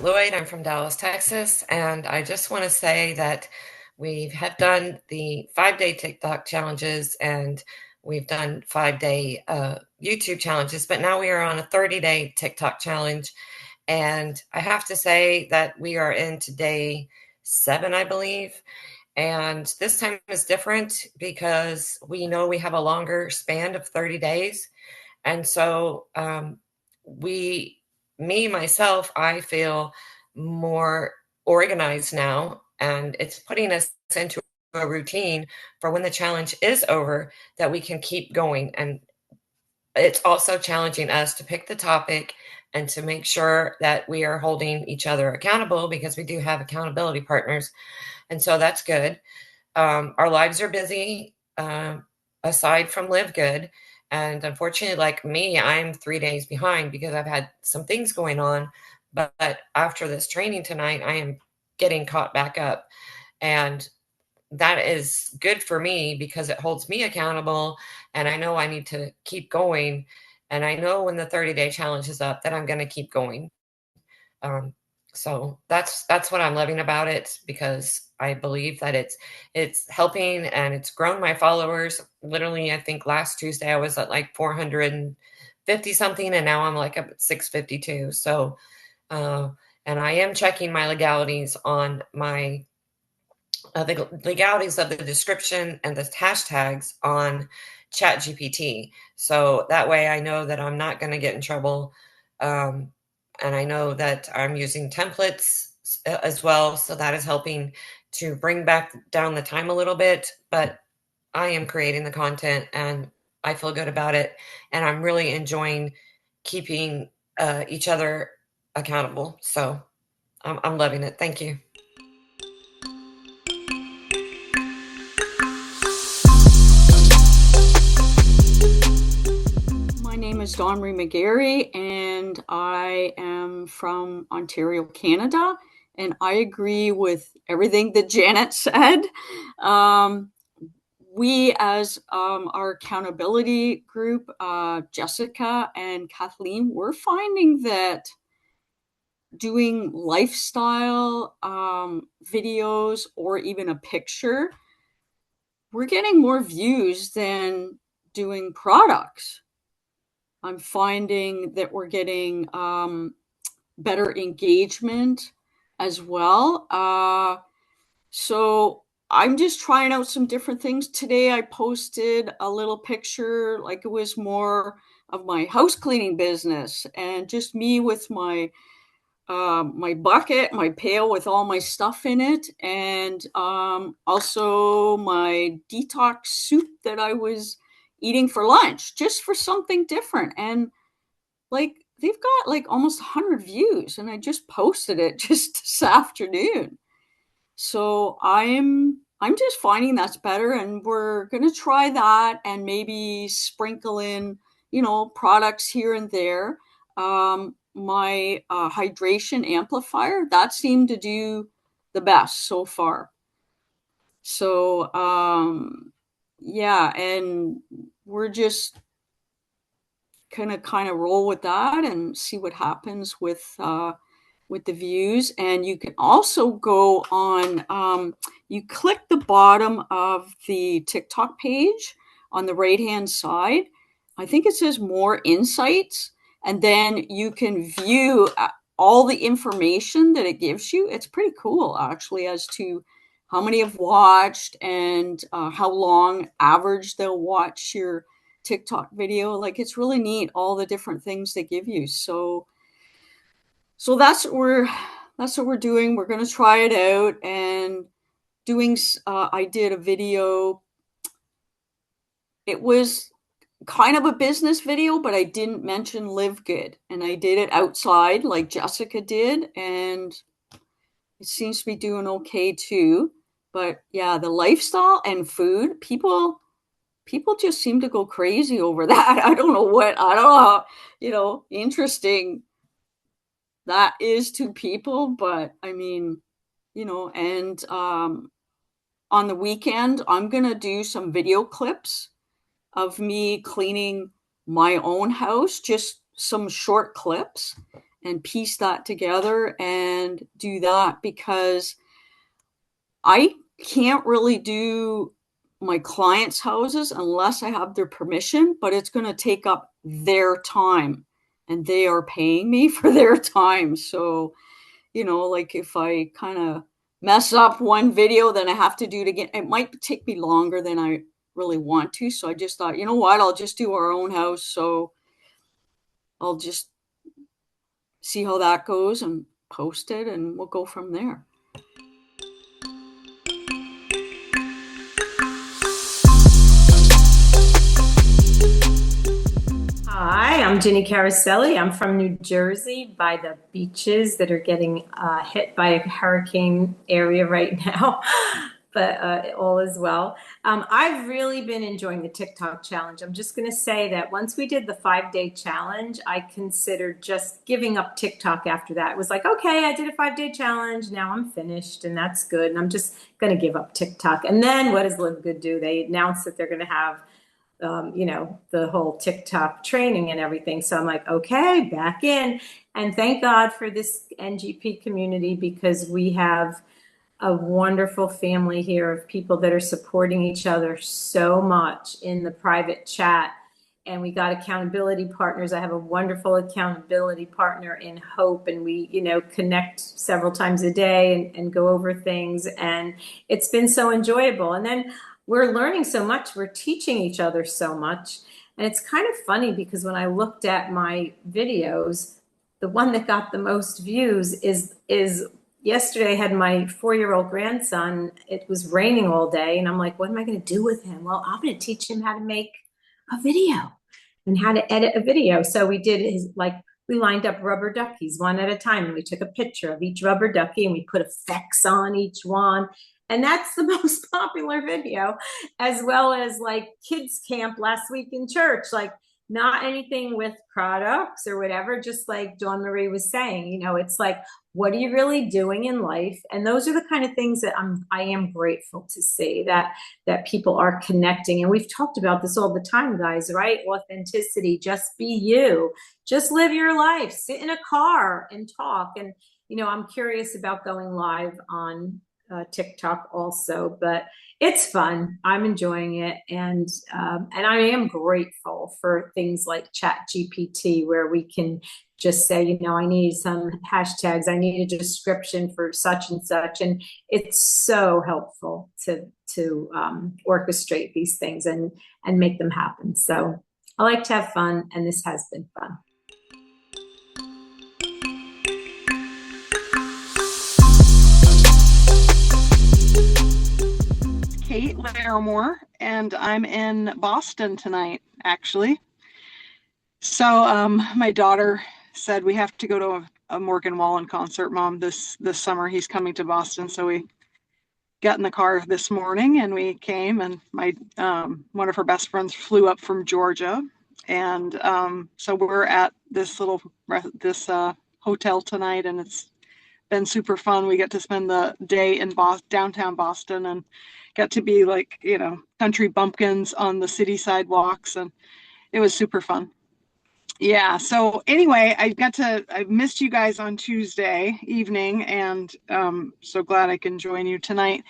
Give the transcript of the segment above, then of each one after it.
Lloyd. I'm from Dallas, Texas, and I just want to say that we have done the 5 day TikTok challenges and we've done 5 day YouTube challenges, but now we are on a 30-day TikTok challenge. And I have to say that we are into day 7, I believe. And this time is different because we know we have a longer span of 30 days. And so we, me, myself, I feel more organized now. And it's putting us into a routine for when the challenge is over that we can keep going. And it's also challenging us to pick the topic and to make sure that we are holding each other accountable because we do have accountability partners. And so that's good. Our lives are busy aside from LiveGood. And unfortunately, like me, I'm 3 days behind because I've had some things going on. But after this training tonight, I am getting caught back up. And that is good for me because it holds me accountable. And I know I need to keep going. And I know when the 30-day challenge is up that I'm going to keep going. Um, so that's what I'm loving about it because I believe that it's helping and it's grown my followers. Literally, I think last Tuesday I was at like 450 something, and now I'm like up at 652. So, uh, and I am checking my legalities on my the legalities of the description and the hashtags on ChatGPT. So that way I know that I'm not going to get in trouble. Um, and I know that I'm using templates as well. So that is helping to bring back down the time a little bit. But I am creating the content and I feel good about it. And I'm really enjoying keeping each other accountable. So I'm loving it. Thank you. My name is Dawn Marie McGarry, and I am from Ontario, Canada. And I agree with everything that Janet said. Um, we, as our accountability group, Jessica and Kathleen, we're finding that doing lifestyle videos or even a picture, we're getting more views than doing products. I'm finding that we're getting better engagement as well. So I'm just trying out some different things. Today I posted a little picture, like it was more of my house cleaning business and just me with my bucket, my pail with all my stuff in it, and also my detox soup that I was eating for lunch, just for something different. And like they've got like almost 100 views, and I just posted it just this afternoon. So I'm just finding that's better, and we're gonna try that and maybe sprinkle in, products here and there. My hydration amplifier, that seemed to do the best so far. So yeah, and we're just gonna kind of roll with that and see what happens with the views. And you can also go on, you click the bottom of the TikTok page on the right hand side. I think it says more insights, and then you can view all the information that it gives you. It's pretty cool, actually, as to how many have watched and how long average they'll watch your TikTok video. Like, it's really neat, all the different things they give you. So that's what we're doing. We're going to try it out and doing. I did a video. It was kind of a business video, but I didn't mention LiveGood, and I did it outside like Jessica did, and it seems to be doing okay too. But yeah, the lifestyle and food, people just seem to go crazy over that. I don't know how, interesting that is to people, but I mean, and on the weekend, I'm going to do some video clips of me cleaning my own house, just some short clips. and piece that together and do that, because I can't really do my clients' houses unless I have their permission, but it's going to take up their time and they are paying me for their time. So, like if I kind of mess up one video, then I have to do it again. It might take me longer than I really want to. So I just thought, you know what, I'll just do our own house. So I'll just see how that goes and post it and we'll go from there. Hi, I'm Ginny Caroselli. I'm from New Jersey by the beaches that are getting hit by a hurricane area right now, but all is well. I've really been enjoying the TikTok challenge. I'm just going to say that once we did the 5-day challenge, I considered just giving up TikTok after that. It was like, okay, I did a 5-day challenge. Now I'm finished and that's good. And I'm just going to give up TikTok. And then what does LiveGood do? They announced that they're going to have the whole TikTok training and everything. So I'm like, okay, back in. And thank God for this NGP community, because we have a wonderful family here of people that are supporting each other so much in the private chat. And we got accountability partners. I have a wonderful accountability partner in Hope, and we, connect several times a day and go over things. And it's been so enjoyable. And then we're learning so much. We're teaching each other so much. And it's kind of funny because when I looked at my videos, the one that got the most views is yesterday I had my 4-year-old grandson. It was raining all day. And I'm like, what am I going to do with him? Well, I'm going to teach him how to make a video and how to edit a video. So we did we lined up rubber duckies one at a time, and we took a picture of each rubber ducky and we put effects on each one. And that's the most popular video, as well as like kids camp last week in church, like not anything with products or whatever, just like Dawn Marie was saying, it's like, what are you really doing in life? And those are the kind of things that I am grateful to see that people are connecting. And we've talked about this all the time, guys, right? Authenticity, just be you, just live your life, sit in a car and talk. And, I'm curious about going live on TikTok also, but it's fun. I'm enjoying it, and I am grateful for things like Chat GPT, where we can just say, I need some hashtags, I need a description for such and such, and it's so helpful to orchestrate these things and make them happen. So I like to have fun, and this has been fun. Kate Larimore, and I'm in Boston tonight, actually. So my daughter said we have to go to a Morgan Wallen concert, Mom, this summer. He's coming to Boston, so we got in the car this morning and we came. And my one of her best friends flew up from Georgia, and so we're at this hotel tonight, and it's been super fun. We get to spend the day in downtown Boston and get to be like, country bumpkins on the city sidewalks, and it was super fun. Yeah. So anyway, I missed you guys on Tuesday evening, and so glad I can join you tonight.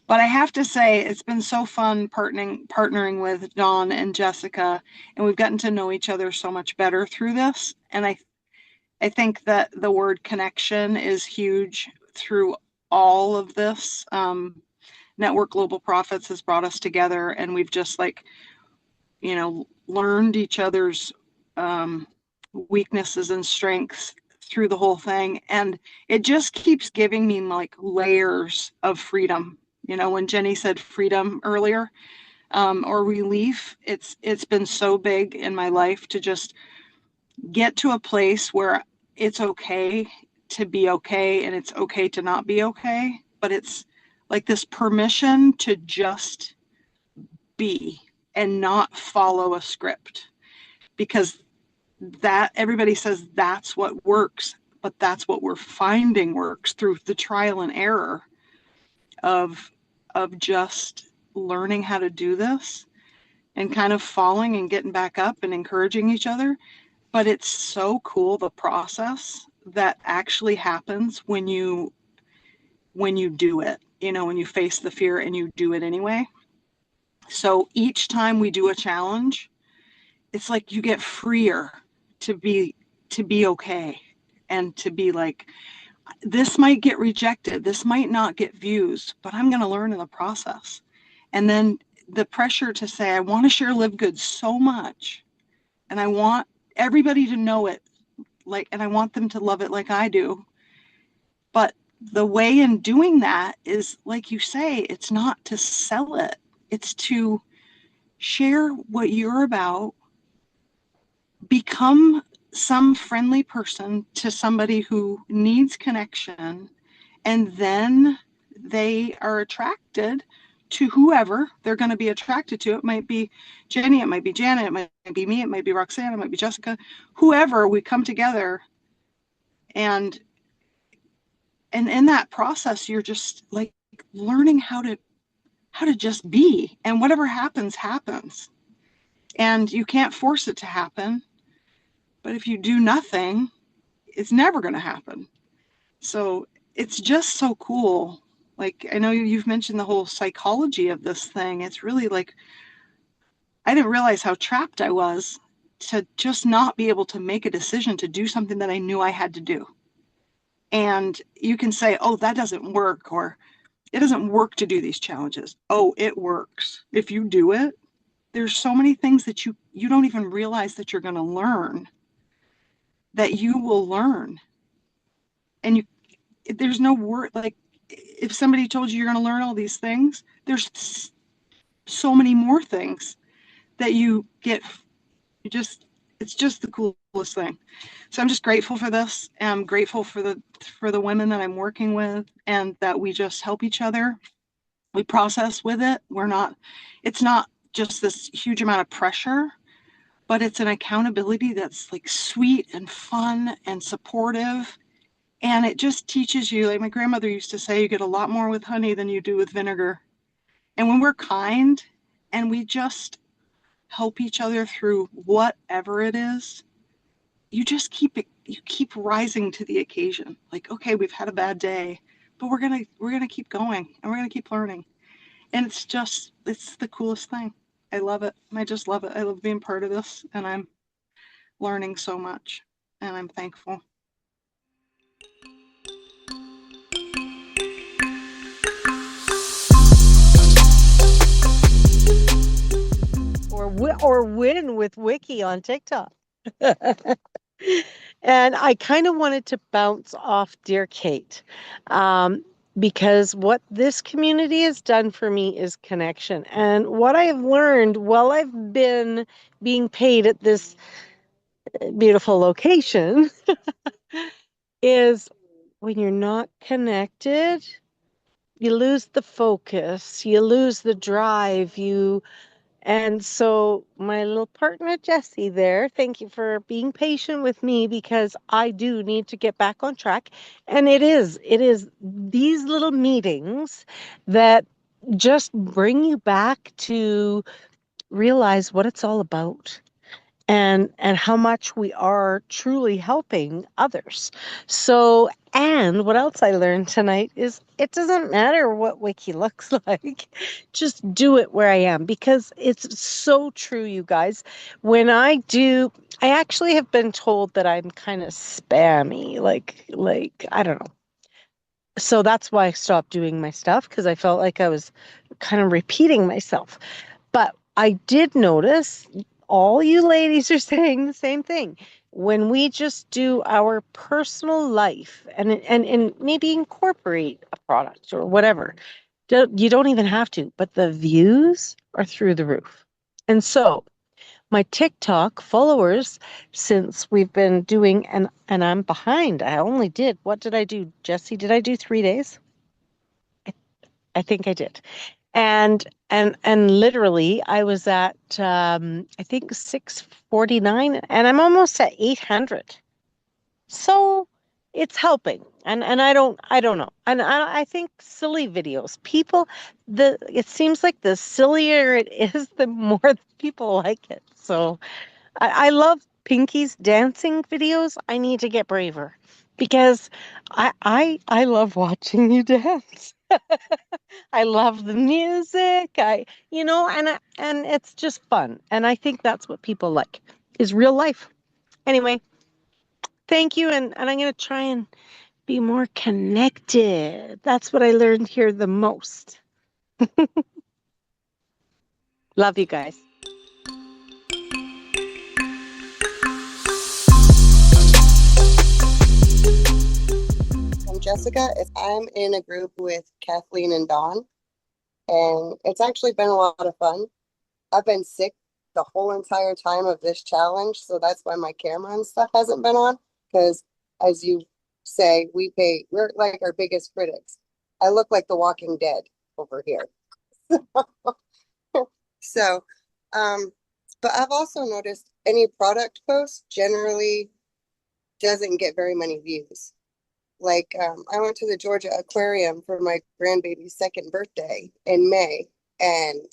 But I have to say, it's been so fun partnering with Dawn and Jessica, and we've gotten to know each other so much better through this. And I think that the word connection is huge through all of this. Network Global Profits has brought us together, and we've just learned each other's weaknesses and strengths through the whole thing. And it just keeps giving me like layers of freedom. When Jenny said freedom earlier, or relief, it's been so big in my life to just get to a place where it's okay to be okay, and it's okay to not be okay, but it's like this permission to just be and not follow a script, because that everybody says that's what works, but that's what we're finding works through the trial and error of just learning how to do this and kind of falling and getting back up and encouraging each other. but it's so cool, the process that actually happens when you do it, when you face the fear and you do it anyway. So each time we do a challenge, it's like you get freer to be okay, and to be like, this might get rejected, this might not get views, but I'm going to learn in the process. And then the pressure to say, I want to share LiveGood so much, and I want everybody to know it, and I want them to love it like I do. But the way in doing that is, like you say, it's not to sell it, it's to share what you're about, become some friendly person to somebody who needs connection, and then they are attracted to whoever they're going to be attracted to. It might be Jenny, it might be Janet, it might be me, it might be Roxanne, it might be Jessica, whoever. We come together, and in that process, you're just like learning how to just be, and whatever happens, and you can't force it to happen. But if you do nothing, it's never going to happen. So it's just so cool. Like, I know you've mentioned the whole psychology of this thing. It's really like, I didn't realize how trapped I was to just not be able to make a decision to do something that I knew I had to do. And you can say, oh, that doesn't work, or it doesn't work to do these challenges. Oh, it works. If you do it, there's so many things that you don't even realize that you're going to learn, that you will learn. And there's no word, like, if somebody told you you're going to learn all these things, there's so many more things that you get. It's just the coolest thing. So I'm just grateful for this. I'm grateful for the women that I'm working with, and that we just help each other. We process with it. It's not just this huge amount of pressure, but it's an accountability that's like sweet and fun and supportive. And it just teaches you, like my grandmother used to say, you get a lot more with honey than you do with vinegar. And when we're kind and we just help each other through whatever it is, you keep rising to the occasion. Like, okay, we've had a bad day, but we're gonna keep going, and we're gonna keep learning. And it's the coolest thing. I love it. I just love it. I love being part of this, and I'm learning so much, and I'm thankful. Or win with Wiki on TikTok. And I kind of wanted to bounce off Dear Kate, because what this community has done for me is connection. And what I have learned while I've been being paid at this beautiful location is, when you're not connected, you lose the focus, you lose the drive, and so my little partner, Jessie, there, thank you for being patient with me, because I do need to get back on track. And it is these little meetings that just bring you back to realize what it's all about, and how much we are truly helping others. So, and what else I learned tonight is, it doesn't matter what Wiki looks like, just do it where I am, because it's so true, you guys. When I actually have been told that I'm kind of spammy, like I don't know. So that's why I stopped doing my stuff, because I felt like I was kind of repeating myself. But I did notice all you ladies are saying the same thing. When we just do our personal life and maybe incorporate a product or whatever, you don't even have to, but the views are through the roof. And so my TikTok followers, since we've been doing, and I'm behind, I only did, what did I do, Jessie? Did I do 3 days? I think I did. And literally I was at I think 649, and I'm almost at 800. So it's helping. And I don't know. And I think silly videos, it seems like the sillier it is, the more people like it. So I love Pinky's dancing videos, I need to get braver because I love watching you dance. I love the music. And it's just fun. And I think that's what people like is real life. Anyway, thank you. And I'm going to try and be more connected. That's what I learned here the most. Love you guys. I'm Jessica. I'm in a group with Kathleen and Dawn, and it's actually been a lot of fun. I've been sick the whole entire time of this challenge, so that's why my camera and stuff hasn't been on. Because, as you say, we're like our biggest critics. I look like the Walking Dead over here. So, but I've also noticed any product post generally doesn't get very many views. Like, I went to the Georgia Aquarium for my grandbaby's second birthday in May, and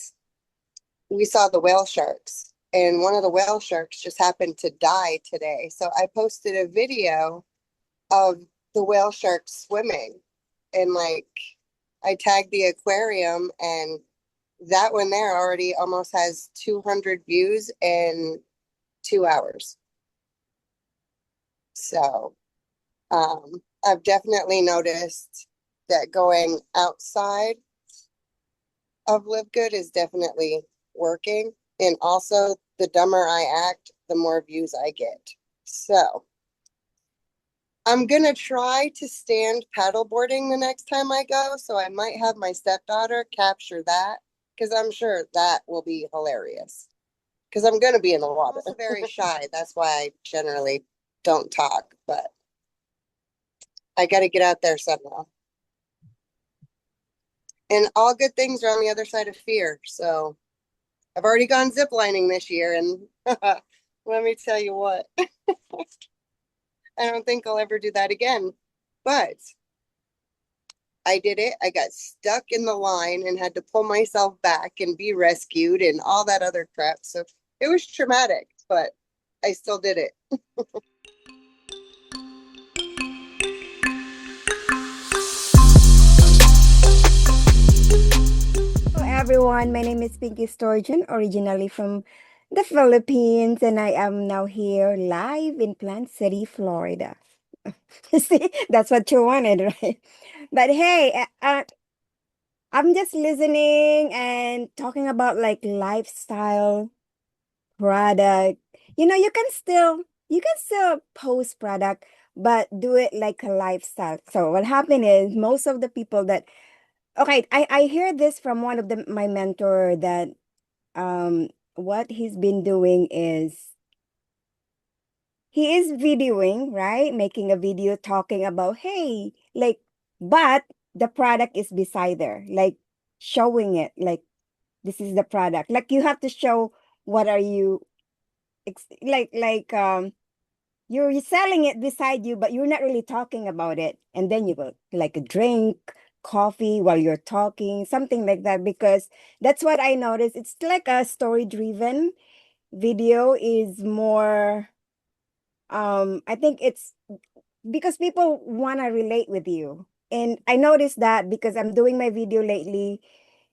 we saw the whale sharks. And one of the whale sharks just happened to die today. So I posted a video of the whale sharks swimming, and like I tagged the aquarium, and that one there already almost has 200 views in 2 hours. So, I've definitely noticed that going outside of LiveGood is definitely working. And also, the dumber I act, the more views I get. So, I'm going to try to stand paddleboarding the next time I go. So, I might have my stepdaughter capture that because I'm sure that will be hilarious. Because I'm going to be in the water. I'm also very shy. That's why I generally don't talk. But I got to get out there somehow. And all good things are on the other side of fear. So I've already gone ziplining this year, and let me tell you what, I don't think I'll ever do that again. But I did it. I got stuck in the line and had to pull myself back and be rescued and all that other crap. So it was traumatic, but I still did it. Hello everyone, my name is Pinky Sturgeon, originally from the Philippines, and I am now here live in Plant City, Florida. See, that's what you wanted, right? But hey, I'm just listening and talking about like lifestyle product. You can still post product, but do it like a lifestyle. So what happened is most of the people that okay, I hear this from one of my mentor that what he's been doing is he is videoing, right? Making a video talking about, hey, like, but the product is beside there, like showing it, like this is the product. Like you have to show what are you you're selling it beside you, but you're not really talking about it. And then you go like a drink, coffee while you're talking, something like that, because that's what I noticed. It's like a story driven video is more, I think it's because people want to relate with you. And I noticed that because I'm doing my video lately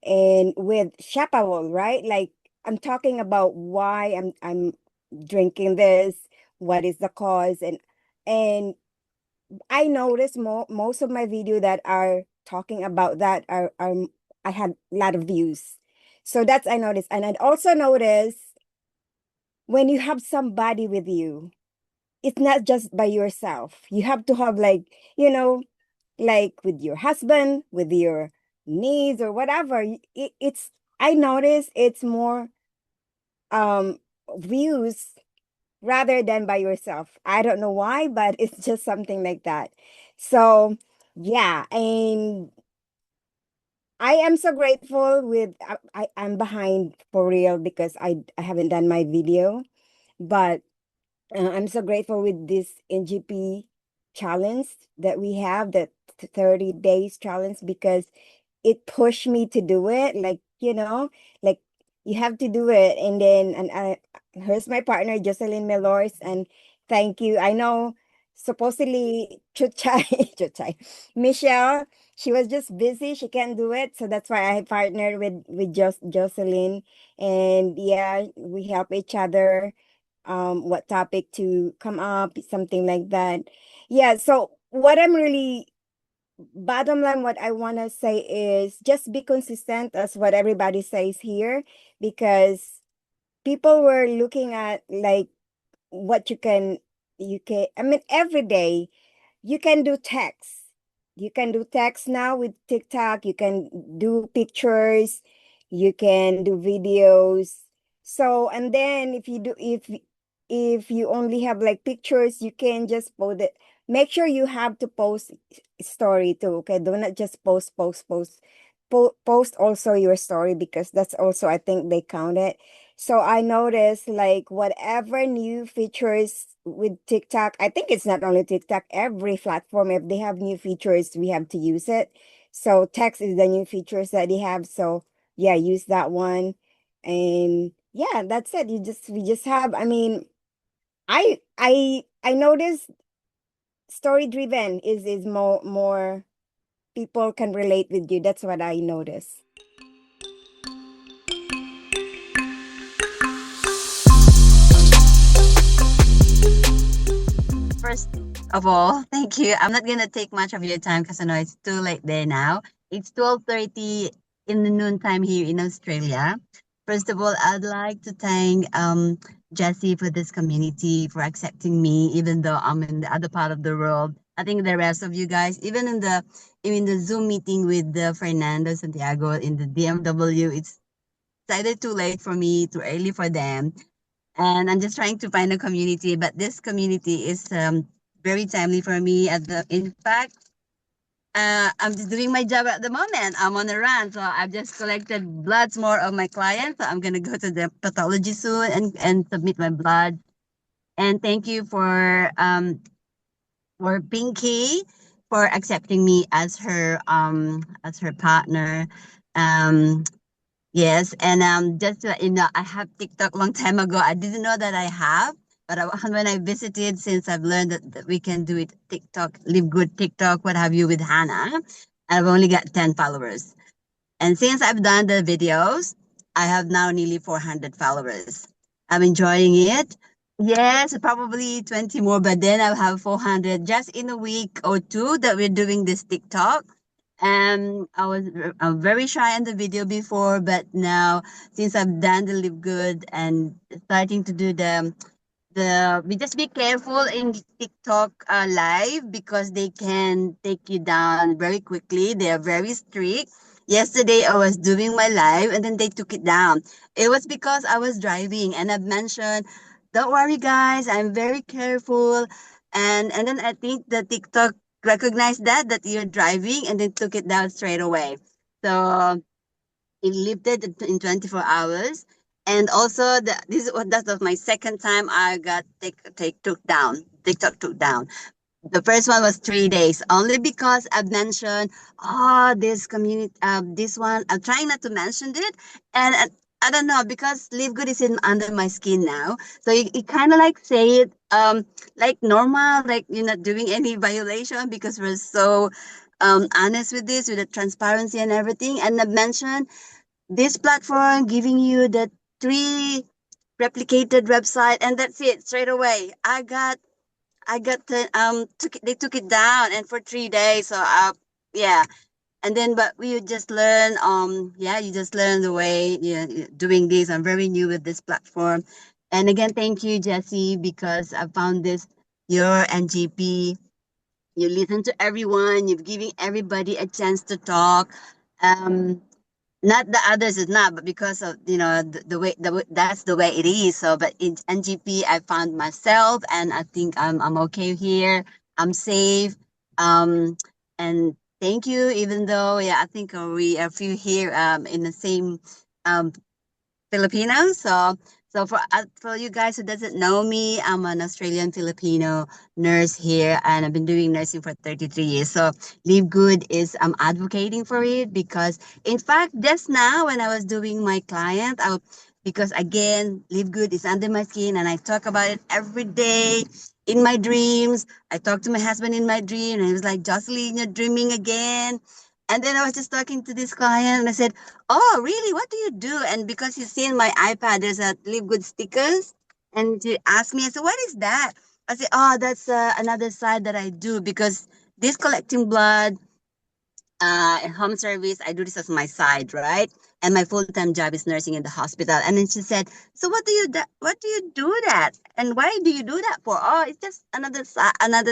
and with Shapawol, right? Like I'm talking about why I'm drinking this, what is the cause, and I noticed most of my video that are talking about that are I had a lot of views. So that's I noticed. And I'd also noticed when you have somebody with you, it's not just by yourself. You have to have like with your husband, with your niece or whatever. It's I notice it's more um views rather than by yourself. I don't know why, but it's just something like that. So yeah, and I am so grateful with I'm behind for real because I haven't done my video, but I'm so grateful with this NGP challenge that we have, that 30 days challenge, because it pushed me to do it. Like, like you have to do it. And then, and here's my partner, Jocelyn Melors, and thank you. I know supposedly Chuchay, Chuchay, Michelle, she was just busy. She can't do it. So that's why I partnered with Jocelyn. And yeah, we help each other what topic to come up, something like that. Yeah, so what I'm really bottom line, what I want to say is just be consistent as what everybody says here, because people were looking at like what you can I mean every day you can do text. You can do text now with TikTok. You can do pictures. You can do videos. So, and then if you only have like pictures, you can just post it. Make sure you have to post story too. Okay, do not just post. Post also your story, because that's also, I think they count it. So I noticed like whatever new features with TikTok, I think it's not only TikTok, every platform, if they have new features, we have to use it. So text is the new features that they have. So yeah, use that one. And yeah, that's it. We just have, I mean, I noticed story driven is more people can relate with you. That's what I noticed. First of all, thank you. I'm not gonna take much of your time because I know it's too late there now. It's 12:30 in the noontime here in Australia. First of all, I'd like to thank Jesse for this community for accepting me, even though I'm in the other part of the world. I think the rest of you guys, even the Zoom meeting with Fernando Santiago in the DMW, it's either too late for me, too early for them, and I'm just trying to find a community. But this community is very timely for me. In fact, I'm just doing my job at the moment. I'm on a run, so I've just collected bloods more of my clients. So I'm gonna go to the pathology soon and submit my blood. And thank you for Pinky for accepting me as her partner. Um, Yes, and just to let you know, I have TikTok long time ago. I didn't know that I have, but when I visited, since I've learned that we can do it TikTok, live good TikTok, what have you with Hannah, I've only got 10 followers. And since I've done the videos, I have now nearly 400 followers. I'm enjoying it. Yes, probably 20 more, but then I'll have 400 just in a week or two that we're doing this TikTok. And I'm very shy in the video before, but now since I've done the Live Good and starting to do the we just be careful in TikTok live because they can take you down very quickly. They are very strict. Yesterday I was doing my live and then they took it down. It was because I was driving and I've mentioned, don't worry guys, I'm very careful. And then I think the TikTok recognized that you're driving and then took it down straight away. So it lifted in 24 hours. And also, that was my second time I got took down. TikTok took down. The first one was 3 days, only because I've mentioned, oh, this community, this one. I'm trying not to mention it, and I don't know because Live Good is in under my skin now, so you kind of like say it, like normal, like you're not doing any violation because we're so honest with this, with the transparency and everything. And I've mentioned this platform giving you the three replicated website, and that's it straight away. They took it down and for 3 days. So yeah, and then but we just learn you just learn the way doing this. I'm very new with this platform, and again thank you Jesse because I found this your NGP. You listen to everyone. You've given everybody a chance to talk. Um, not the others is not, but because of that's the way it is. So, but in NGP, I found myself, and I think I'm okay here. I'm safe. Um, and thank you. Even though, yeah, I think we are few here in the same um Filipino. So for you guys who doesn't know me, I'm an Australian Filipino nurse here, and I've been doing nursing for 33 years. So Live Good is I'm advocating for it because, in fact, just now when I was doing my client, because again, Live Good is under my skin and I talk about it every day in my dreams. I talk to my husband in my dream and he was like, Jocelyn, you're dreaming again. And then I was just talking to this client and I said, oh, really? What do you do? And because he's seen my iPad, there's a Live Good stickers. And he asked me, I said, what is that? I said, oh, that's another side that I do because this collecting blood home service. I do this as my side, right? And my full-time job is nursing in the hospital. And then she said, "So what do you do that? And why do you do that for?" Oh, it's just another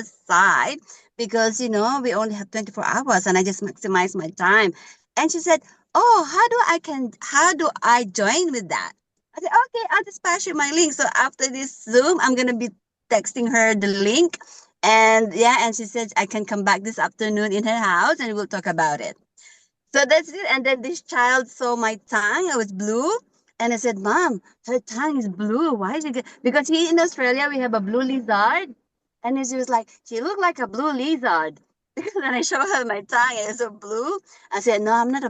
side because we only have 24 hours, and I just maximize my time. And she said, "Oh, how do I join with that?" I said, "Okay, I'll just pass you my link." So after this Zoom, I'm gonna be texting her the link and yeah, and she said I can come back this afternoon in her house and we'll talk about it. So that's it. And then this child saw my tongue. I was blue. And I said, Mom, her tongue is blue. Why is it? Because here in Australia, we have a blue lizard. And she was like, she looked like a blue lizard. Because when I showed her my tongue, it was so blue. I said, no, I'm not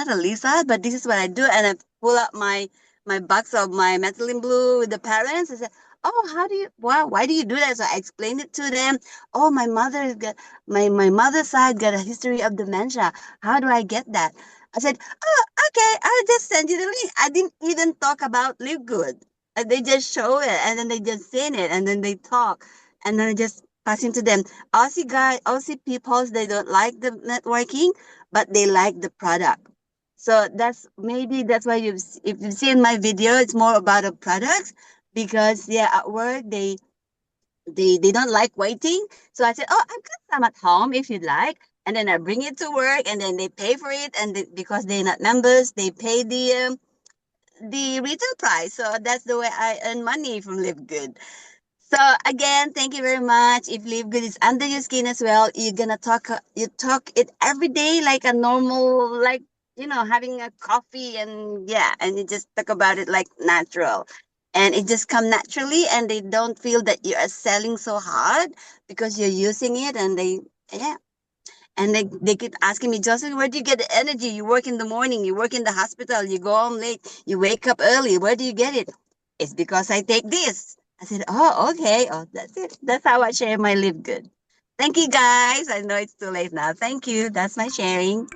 a lizard, but this is what I do. And I pull up my box of my methylene blue with the parents. I said, oh, why do you do that? So I explained it to them. Oh, my mother's side got a history of dementia. How do I get that? I said, oh, okay, I'll just send you the link. I didn't even talk about Live Good. And they just show it and then they just seen it and then they talk. And then I just passing to them. Aussie peoples, they don't like the networking, but they like the product. So that's why if you see in my video, it's more about the products because yeah, at work they don't like waiting. So I said, oh, I've got some at home if you'd like. And then I bring it to work, and then they pay for it, and because they're not members, they pay the retail price. So that's the way I earn money from Live Good. So again, thank you very much. If Live Good is under your skin as well, you're gonna you talk it every day like a normal, like having a coffee and yeah, and you just talk about it like natural. And it just come naturally and they don't feel that you are selling so hard because you're using it and yeah. And they keep asking me, Jocelyn, where do you get the energy? You work in the morning, you work in the hospital, you go home late, you wake up early. Where do you get it? It's because I take this. I said, oh, okay. Oh, that's it. That's how I share my Live Good. Thank you, guys. I know it's too late now. Thank you. That's my sharing.